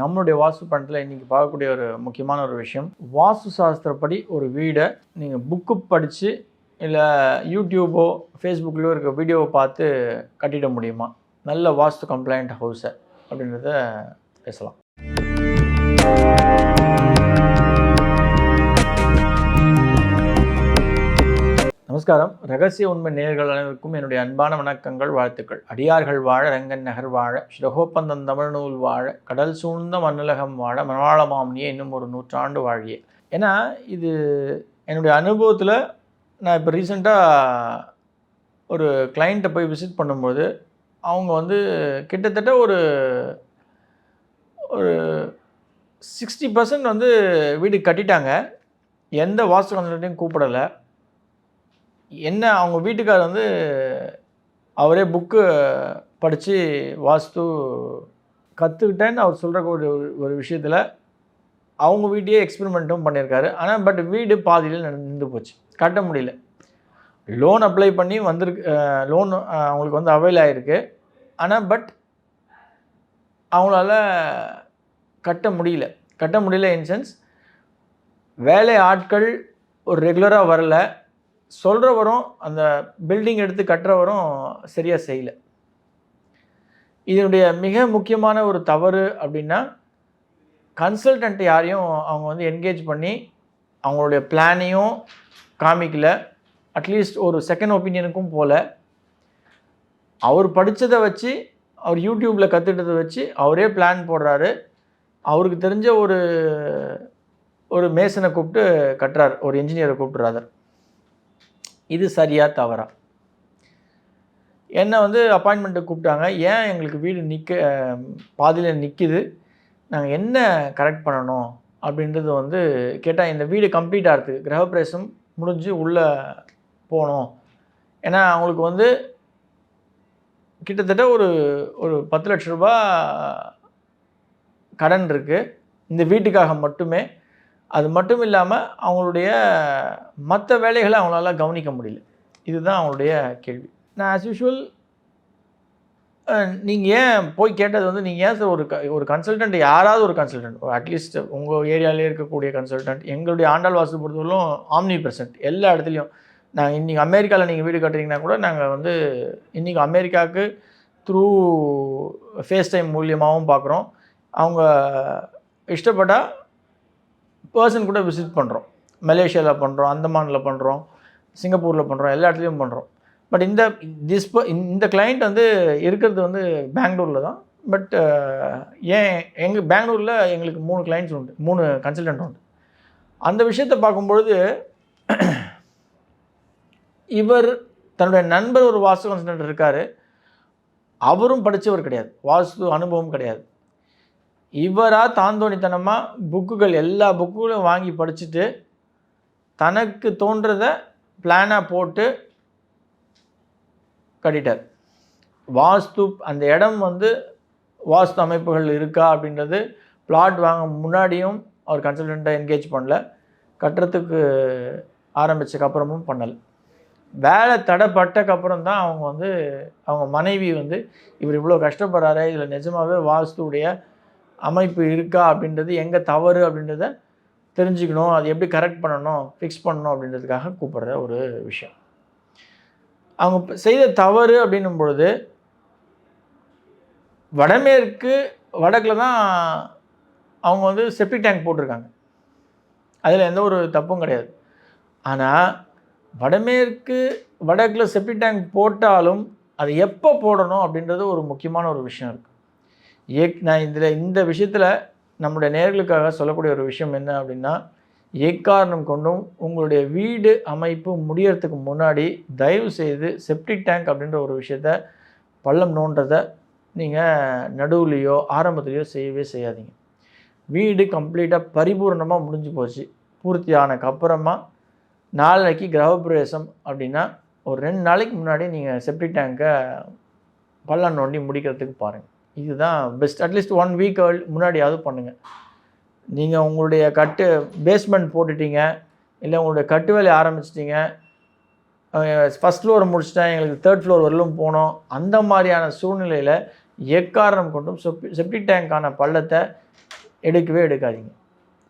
நம்மளுடைய வாஸ்து பணத்தில் இன்றைக்கி பார்க்கக்கூடிய ஒரு முக்கியமான ஒரு விஷயம், வாஸ்து சாஸ்திரப்படி ஒரு வீடை நீங்கள் புக்கு படித்து இல்லை யூடியூபோ ஃபேஸ்புக்லேயோ இருக்க வீடியோவை பார்த்து கட்டிட முடியுமா? நல்ல வாஸ்து கம்ப்ளைண்ட் ஹவுஸை அப்படின்றத பேசலாம். நமஸ்காரம். ரகசிய உண்மை நேயர்கள் அனைவருக்கும் என்னுடைய அன்பான வணக்கங்கள், வாழ்த்துக்கள். அடியார்கள் வாழ, ரங்கன் நகர் வாழ, ஸ்ரீரகோப்பந்தம் தமிழ்நூல் வாழ, கடல் சூழ்ந்த மண்ணுலகம் வாழ, மணவாளமாமணியே இன்னும் ஒரு 100 ஆண்டு வாழியே. ஏன்னா இது என்னுடைய அனுபவத்தில் நான் இப்போ ரீசெண்டாக ஒரு கிளைண்ட்டை போய் விசிட் பண்ணும்போது அவங்க கிட்டத்தட்ட ஒரு 60% வீடு கட்டிட்டாங்க. எந்த வாஸ்து கன்சல்ட்டையும் கூப்பிடலை. என்ன அவங்க வீட்டுக்கார் அவரே புக்கு படித்து வாஸ்து கற்றுக்கிட்டேன்னு அவர் சொல்கிற ஒரு விஷயத்தில் அவங்க வீட்டையே எக்ஸ்பெரிமெண்ட்டும் பண்ணியிருக்காரு. ஆனால் பட் வீடு பாதியில் நின்று போச்சு, கட்ட முடியல. லோன் அப்ளை பண்ணி வந்திருக்கு, லோன் அவங்களுக்கு அவைல் ஆகிருக்கு. ஆனால் பட் அவங்களால கட்ட முடியல இன் சென்ஸ் வேலை ஆட்கள் ஒரு ரெகுலராக வரல, சொல்கிறவரும் அந்த பில்டிங் எடுத்து கட்டுறவரும் சரியாக செய்யலை. இதனுடைய மிக முக்கியமான ஒரு தவறு அப்படின்னா, கன்சல்டன்ட் யாரையும் அவங்க என்கேஜ் பண்ணி அவங்களுடைய பிளானையும் காமிக்கல, அட்லீஸ்ட் ஒரு செகண்ட் ஒப்பீனியனுக்கும் போகல. அவர் படித்ததை வச்சு, அவர் யூடியூப்பில் கற்றுக்கிட்டதை வச்சு அவரே பிளான் போடுறாரு. அவருக்கு தெரிஞ்ச ஒரு மேசனை கூப்பிட்டு கட்டுறார், ஒரு இன்ஜினியரை கூப்பிட்றாரு. இது சரியா தவறா? என்னை அப்பாயின்மெண்ட்டுக்கு கூப்பிட்டாங்க. ஏன் எங்களுக்கு வீடு பாதியில் நிற்கிது, நாங்கள் என்ன கரெக்ட் பண்ணணும் அப்படின்றது கேட்டால், இந்த வீடு கம்ப்ளீட் ஆகிறதுக்கு கிரகப்பிரவேசம் முடிஞ்சு உள்ளே போகணும். ஏன்னா அவங்களுக்கு கிட்டத்தட்ட ஒரு 10 லட்ச ரூபா கடன் இருக்குது இந்த வீட்டுக்காக மட்டுமே. அது மட்டும் இல்லாமல் அவங்களுடைய மற்ற வேலைகளை அவங்களால கவனிக்க முடியல. இதுதான் அவங்களுடைய கேள்வி. நான் ஆஸ் யூஷுவல், நீங்கள் ஏன் போய் கேட்டது நீங்கள் ஏன் சார் ஒரு கன்சல்டன்ட், யாராவது ஒரு கன்சல்டன்ட், அட்லீஸ்ட் உங்கள் ஏரியாவிலே இருக்கக்கூடிய கன்சல்டன்ட், எங்களுடைய ஆண்டாள் வாஸ்து பொறுத்தவரைக்கும் ஆம்னி ப்ரெசன்ட் எல்லா இடத்துலையும். நாங்கள் இன்றைக்கி அமெரிக்காவில் நீங்கள் வீடு கட்டுறீங்கன்னா கூட நாங்கள் இன்றைக்கி அமெரிக்காவுக்கு த்ரூ ஃபேஸ் டைம் மூலியமாகவும் பார்க்குறோம். அவங்க இஷ்டப்பட்டால் பர்சன் கூட விசிட் பண்ணுறோம். மலேசியாவில் பண்ணுறோம், அந்தமானில் பண்ணுறோம், சிங்கப்பூரில் பண்ணுறோம், எல்லா இடத்துலையும் பண்ணுறோம். பட் இந்த கிளைண்ட் இருக்கிறது பெங்களூரில் தான். பட் எங்கள் பெங்களூரில் எங்களுக்கு 3 கிளைண்ட்ஸ் உண்டு, 3 கன்சல்டன்ட் உண்டு. அந்த விஷயத்தை பார்க்கும்பொழுது இவர் தன்னுடைய நண்பர் ஒரு வாஸ்து கன்சல்டன்ட் இருக்கார். அவரும் படித்தவர் கிடையாது, வாஸ்து அனுபவம் கிடையாது. இவராக தாந்தோணித்தனமாக எல்லா புக்குகளையும் வாங்கி படிச்சுட்டு தனக்கு தோன்றதை பிளானாக போட்டு கட்டிட்டார். வாஸ்து அந்த இடம் வாஸ்து அமைப்புகள் இருக்கா அப்படின்றது பிளாட் வாங்க முன்னாடியும் அவர் கன்சல்டண்ட்டை என்கேஜ் பண்ணல, கட்டுறதுக்கு ஆரம்பித்ததுக்கப்புறமும் பண்ணலை. வேலை தடைப்பட்டக்கப்புறம் தான் அவங்க மனைவி இவர் இவ்வளோ கஷ்டப்படுறாரு, இதில் நிஜமாகவே வாஸ்துடைய அமைப்பு இருக்கா அப்படின்றது, எங்கே தவறு அப்படின்றத தெரிஞ்சுக்கணும், அது எப்படி கரெக்ட் பண்ணணும், ஃபிக்ஸ் பண்ணணும் அப்படின்றதுக்காக கூப்பிட்ற ஒரு விஷயம். அவங்க செய்த தவறு அப்படின்னும் பொழுது, வடக்கில் தான் அவங்க செப்டிக் டேங்க் போட்டிருக்காங்க. அதில் எந்த ஒரு தப்பும் கிடையாது. ஆனால் வடக்கில் செப்டிக் டேங்க் போட்டாலும் அது எப்போ போடணும் அப்படின்றது ஒரு முக்கியமான ஒரு விஷயம் இருக்குது. நான் இந்த விஷயத்தில் நம்முடைய நேயர்களுக்காக சொல்லக்கூடிய ஒரு விஷயம் என்ன அப்படின்னா, எக்காரணம் கொண்டும் உங்களுடைய வீடு அமைப்பு முடியறதுக்கு முன்னாடி தயவு செய்து செப்டிக் டேங்க் அப்படின்ற ஒரு விஷயத்த, பள்ளம் நோன்றதை நீங்கள் நடுவுலையோ ஆரம்பத்துலையோ செய்யவே செய்யாதீங்க. வீடு கம்ப்ளீட்டாக பரிபூர்ணமாக முடிஞ்சு போச்சு, பூர்த்தி ஆனதுக்கப்புறமா நாளைக்கு கிரகப்பிரவேசம் அப்படின்னா ஒரு 2 நாளைக்கு முன்னாடி நீங்கள் செப்டிக் டேங்கை பள்ளம் நோண்டி முடிக்கிறதுக்கு பாருங்கள். இதுதான் பெஸ்ட். அட்லீஸ்ட் 1 வீக் முன்னாடியாவது பண்ணுங்கள். நீங்கள் உங்களுடைய பேஸ்மெண்ட் போட்டுட்டீங்க, இல்லை உங்களுடைய கட்டு வேலையை ஆரம்பிச்சிட்டிங்க, ஃபஸ்ட் ஃப்ளோர் முடிச்சிட்டேன், எங்களுக்கு 3rd ஃப்ளோர் வரலும் போனோம், அந்த மாதிரியான சூழ்நிலையில் எக்காரணம் கொண்டும் செப்டிக் டேங்க்கான பள்ளத்தை எடுக்கவே எடுக்காதீங்க.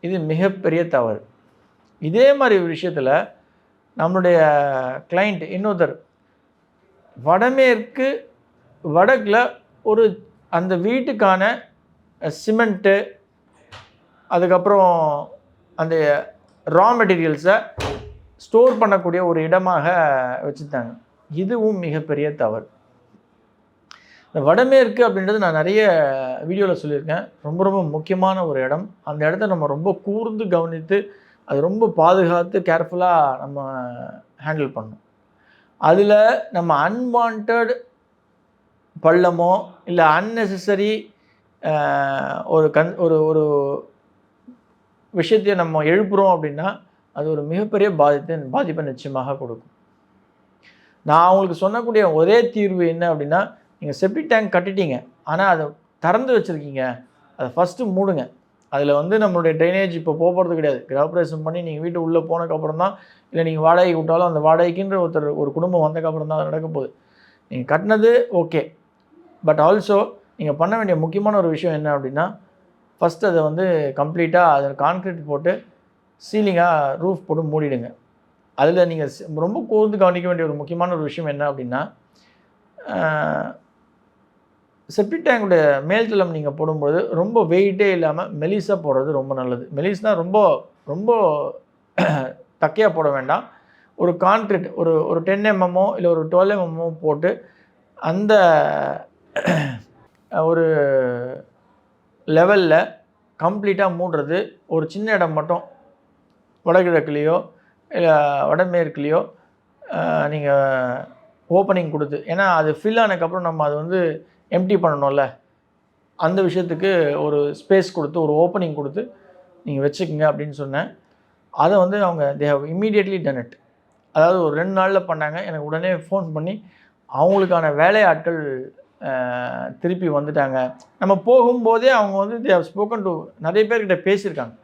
இது மிகப்பெரிய தவறு. இதே மாதிரி விஷயத்தில் நம்மளுடைய கிளைண்ட் இன்னொருத்தர் வடக்கில் ஒரு அந்த வீட்டுக்கான சிமெண்ட்டு, அதுக்கப்புறம் அந்த ரா மெட்டீரியல்ஸை ஸ்டோர் பண்ணக்கூடிய ஒரு இடமாக வச்சுருந்தாங்க. இதுவும் மிகப்பெரிய தவறு. இந்த வடமேற்கு அப்படின்றது நான் நிறைய வீடியோவில் சொல்லியிருக்கேன். ரொம்ப ரொம்ப முக்கியமான ஒரு இடம். அந்த இடத்த நம்ம ரொம்ப கூர்ந்து கவனித்து அது ரொம்ப பாதுகாத்து கேர்ஃபுல்லாக நம்ம ஹேண்டில் பண்ணணும். அதில் நம்ம அன்வான்ட் பள்ளமோ இல்லை அன்னெசரி ஒரு ஒரு விஷயத்தை நம்ம எழுப்புகிறோம் அப்படின்னா அது ஒரு மிகப்பெரிய பாதிப்பை நிச்சயமாக கொடுக்கும். நான் உங்களுக்கு சொல்லக்கூடிய ஒரே தீர்வு என்ன அப்படின்னா, நீங்கள் செப்டிக் டேங்க் கட்டிட்டீங்க, ஆனால் அதை திறந்து வச்சுருக்கீங்க, அதை ஃபஸ்ட்டு மூடுங்க. அதில் வந்து நம்மளுடைய ட்ரைனேஜ் இப்போ போகிறது கிடையாது. கிரகப்பிரவேசம் பண்ணி நீங்கள் வீட்டு உள்ளே போனதுக்கப்புறம் தான், இல்லை நீங்கள் வாடகைக்கு விட்டாலும் அந்த வாடகைக்குன்ற ஒரு குடும்பம் வந்ததுக்கப்புறம் தான் அது நடக்க போகுது. நீங்கள் கட்டினது ஓகே, பட் ஆல்சோ நீங்கள் பண்ண வேண்டிய முக்கியமான ஒரு விஷயம் என்ன அப்படின்னா, ஃபஸ்ட்டு அதை வந்து கம்ப்ளீட்டாக அதில் கான்க்ரீட் போட்டு சீலிங்காக ரூஃப் போட்டு மூடிடுங்க. அதில் நீங்கள் ரொம்ப கூர்ந்து கவனிக்க வேண்டிய ஒரு முக்கியமான ஒரு விஷயம் என்ன அப்படின்னா, செப்டிக் டேங்குடைய மேல்தளம் நீங்கள் போடும்போது ரொம்ப வெயிட்டே இல்லாமல் மெலிசாக போடுறது ரொம்ப நல்லது. மெலிஸ்னால் ரொம்ப ரொம்ப தக்கையாக போட வேண்டாம். ஒரு கான்க்ரீட் ஒரு 10 mm இல்லை ஒரு 12 mm போட்டு அந்த ஒரு லெவலில் கம்ப்ளீட்டாக மூடுறது. ஒரு சின்ன இடம் மட்டும் வடகிழக்குலேயோ இல்லை வடமேற்குலேயோ நீங்கள் ஓப்பனிங் கொடுத்து, ஏன்னா அது ஃபில் ஆனதுக்கப்புறம் நம்ம அது வந்து எம்டி பண்ணணும்ல, அந்த விஷயத்துக்கு ஒரு ஸ்பேஸ் கொடுத்து ஒரு ஓப்பனிங் கொடுத்து நீங்கள் வச்சுக்கோங்க அப்படின்னு சொன்னேன். அதை வந்து அவங்க they have immediately done it. அதாவது ஒரு 2 நாளில் பண்ணாங்க. எனக்கு உடனே ஃபோன் பண்ணி அவங்களுக்கான வேலையாட்கள் திருப்பி வந்துட்டாங்க. நம்ம போகும்போதே அவங்க வந்து தே ஹவ் ஸ்போக்கன் டு நிறைய பேர்கிட்ட பேசியிருக்காங்க.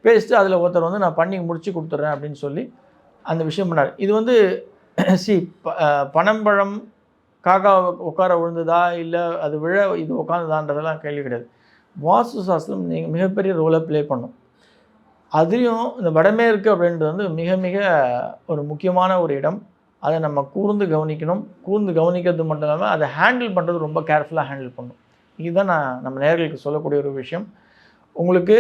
பேசிட்டு அதில் ஒருத்தர் வந்து நான் பண்ணி முடித்து கொடுத்துட்றேன் அப்படின்னு சொல்லி அந்த விஷயம் பண்ணார். இது வந்து பனம்பழம் காக்கா உட்கார விழுந்ததா இல்லை அது விழ இது உட்காந்துதான்றதெல்லாம் கேள்வி கிடையாது. வாஸ்து சாஸ்திரம் நீங்கள் மிகப்பெரிய ரோலை ப்ளே பண்ணும். அதுலேயும் இந்த வடமேற்கு அப்படின்றது வந்து மிக மிக ஒரு முக்கியமான ஒரு இடம். அதை நம்ம கூர்ந்து கவனிக்கணும். கூர்ந்து கவனிக்கிறது மட்டும் இல்லாமல் அதை ஹேண்டில் பண்ணுறது ரொம்ப கேர்ஃபுல்லாக ஹேண்டில் பண்ணணும். இதுதான் நம்ம நேயர்களுக்கு சொல்லக்கூடிய ஒரு விஷயம். உங்களுக்கு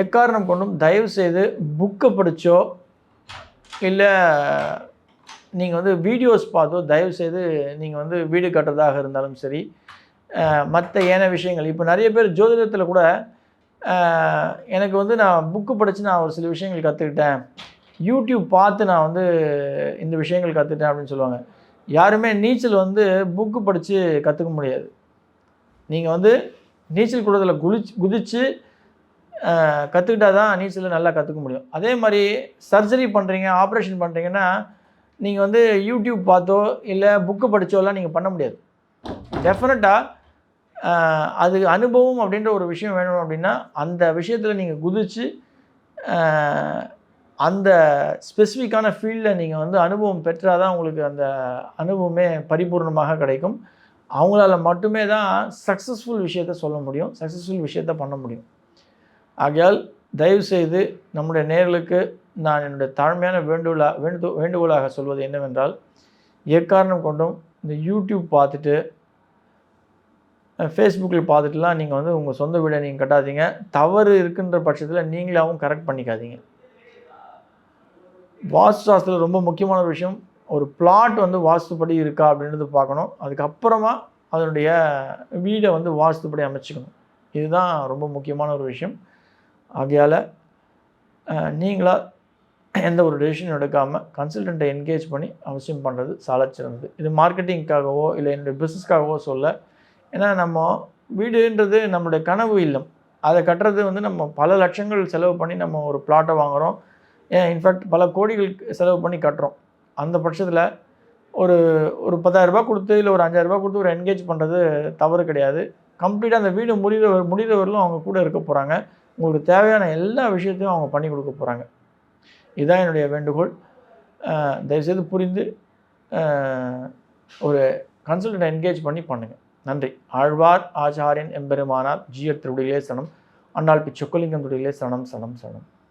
எக்காரணம் கொண்டும் தயவுசெய்து புக்கை படித்தோ இல்லை நீங்கள் வந்து வீடியோஸ் பார்த்தோ தயவுசெய்து நீங்கள் வந்து வீடு கட்டுறதாக இருந்தாலும் சரி, மற்ற ஏன விஷயங்கள் இப்போ நிறைய பேர் ஜோதிடத்தில் கூட எனக்கு வந்து நான் புக்கு படித்து நான் ஒரு சில விஷயங்கள் கற்றுக்கிட்டேன், யூடியூப் பார்த்து நான் வந்து இந்த விஷயங்கள் கற்றுக்கிட்டேன் அப்படின்னு சொல்லுவாங்க. யாருமே நீச்சல் வந்து புக்கு படித்து கற்றுக்க முடியாது. நீங்கள் வந்து நீச்சல் குளத்தில் குதித்து கற்றுக்கிட்டால் தான் நீச்சலை நல்லா கற்றுக்க முடியும். அதே மாதிரி சர்ஜரி பண்ணுறீங்க, ஆப்ரேஷன் பண்ணுறீங்கன்னா நீங்கள் வந்து யூடியூப் பார்த்தோ இல்லை புக்கு படித்தோலாம் நீங்கள் பண்ண முடியாது. டெஃபினட்டாக அது அனுபவம் அப்படின்ற ஒரு விஷயம் வேணும். அப்படின்னா அந்த விஷயத்தில் நீங்கள் குதித்து அந்த ஸ்பெசிஃபிக்கான ஃபீல்டில் நீங்கள் வந்து அனுபவம் பெற்றால் தான் உங்களுக்கு அந்த அனுபவமே பரிபூர்ணமாக கிடைக்கும். அவங்களால மட்டுமே தான் சக்ஸஸ்ஃபுல் விஷயத்தை சொல்ல முடியும், சக்ஸஸ்ஃபுல் விஷயத்தை பண்ண முடியும். ஆகையால் தயவுசெய்து நம்முடைய நேயர்களுக்கு நான் என்னுடைய தாழ்மையான வேண்டுகோளாக சொல்வது என்னவென்றால், எக்காரணம் கொண்டும் இந்த யூடியூப் பார்த்துட்டு ஃபேஸ்புக்கில் பார்த்துட்டுலாம் நீங்கள் வந்து உங்கள் சொந்த வீடை நீங்கள் கட்டாதீங்க. தவறு இருக்கின்ற பட்சத்தில் நீங்களாகவும் கரெக்ட் பண்ணிக்காதீங்க. வாஸ்து சாஸ்திரத்தில் ரொம்ப முக்கியமான ஒரு விஷயம், ஒரு பிளாட் வந்து வாஸ்துப்படி இருக்கா அப்படின்றது பார்க்கணும். அதுக்கப்புறமா அதனுடைய வீடை வந்து வாஸ்துப்படி அமைச்சிக்கணும். இதுதான் ரொம்ப முக்கியமான ஒரு விஷயம். ஆகையால் நீங்களாக எந்த ஒரு டெசிஷன் எடுக்காமல் கன்சல்டண்ட்டை என்கேஜ் பண்ணி அவசியம் பண்ணுறது சாலச்சிறந்தது. இது மார்க்கெட்டிங்காகவோ இல்லை என்னுடைய பிஸ்னஸ்க்காகவோ சொல்ல. ஏன்னா நம்ம வீடுன்றது நம்மளுடைய கனவு இல்லம். அதை கட்டுறது வந்து நம்ம பல லட்சங்கள் செலவு பண்ணி நம்ம ஒரு பிளாட்டை வாங்குகிறோம். இன்ஃபேக்ட் பல கோடிகள் செலவு பண்ணி கட்டுறோம். அந்த பட்சத்தில் ஒரு 10,000 கொடுத்து இல்லை ஒரு 5,000 கொடுத்து ஒரு என்கேஜ் பண்ணுறது தவறு கிடையாது. கம்ப்ளீட்டாக அந்த வீடு முடிகிறவர்களும் அவங்க கூட இருக்க போகிறாங்க. உங்களுக்கு தேவையான எல்லா விஷயத்தையும் அவங்க பண்ணி கொடுக்க போகிறாங்க. இதுதான் என்னுடைய வேண்டுகோள். தயவுசெய்து புரிந்து ஒரு கன்சல்டன்ட் என்கேஜ் பண்ணி பண்ணுங்கள். நன்றி. ஆழ்வார் ஆச்சாரியன் எம்பெருமானார் ஜீயர் திருவடிகளே சரணம். அன்னாள் பிச்சொக்கலிங்கம் துடியிலே சனம் சனம் சனம்.